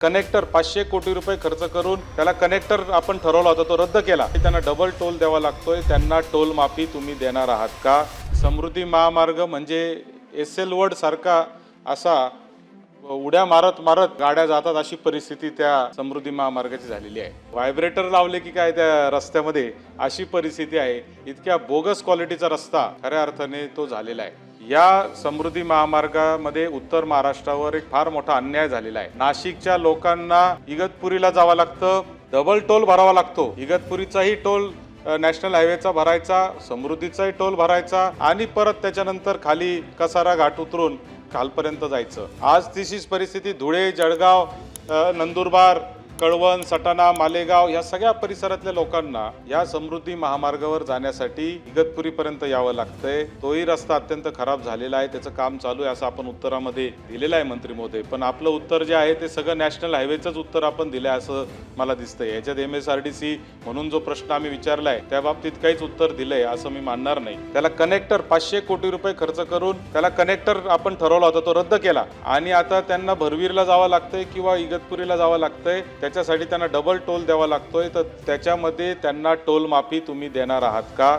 Connector 500 कोटी रुपये खर्च करून त्याला कनेक्टर आपण ठरवला होता तो रद्द केला. त्यांना डबल टोल द्यावा लागतोय. त्यांना टोल माफी तुम्ही देणार आहात का? समृद्धी महामार्ग म्हणजे एसएल वर्ड सारखा असा उड्या मारत मारत गाड्या जातात अशी परिस्थिती त्या समृद्धी महामार्गाची झालेली आहे. व्हायब्रेटर लावले की काय त्या रस्त्यामध्ये अशी परिस्थिती आहे. इतक्या बोगस क्वालिटीचा रस्ता खऱ्या अर्थाने तो झालेला आहे. या समृद्धी महामार्गामध्ये उत्तर महाराष्ट्रावर एक फार मोठा अन्याय झालेला आहे. नाशिकच्या लोकांना इगतपुरीला जावं लागतं, डबल टोल भरावा लागतो. इगतपुरीचाही टोल नॅशनल हायवेचा भरायचा, समृद्धीचाही टोल भरायचा आणि परत त्याच्यानंतर खाली कसारा घाट उतरून खालपर्यंत जायचं. आज तशीच परिस्थिती धुळे, जळगाव, नंदुरबार, कळवण, सटाणा, मालेगाव या सगळ्या परिसरातल्या लोकांना या समृद्धी महामार्गावर जाण्यासाठी इगतपुरीपर्यंत यावं लागतंय. तोही रस्ता अत्यंत खराब झालेला आहे. त्याचं काम चालू आहे असं आपण उत्तरामध्ये दिलेलं आहे मंत्री महोदय. पण आपलं उत्तर जे आहे ते सगळं नॅशनल हायवेचंच उत्तर आपण दिलंय असं मला दिसतंय. याच्यात MSRDC म्हणून जो प्रश्न आम्ही विचारलाय त्या बाबतीत काहीच उत्तर दिलंय असं मी मानणार नाही. त्याला कनेक्टर 500 कोटी रुपये खर्च करून त्याला कनेक्टर आपण ठरवला होता तो रद्द केला आणि आता त्यांना भरवीरला जावं लागतंय किंवा इगतपुरीला जावं लागतंय. त्याच्यासाठी त्यांना डबल टोल द्यावा लागतोय. तर त्याच्यामध्ये त्यांना टोल माफी तुम्ही देणार आहात का?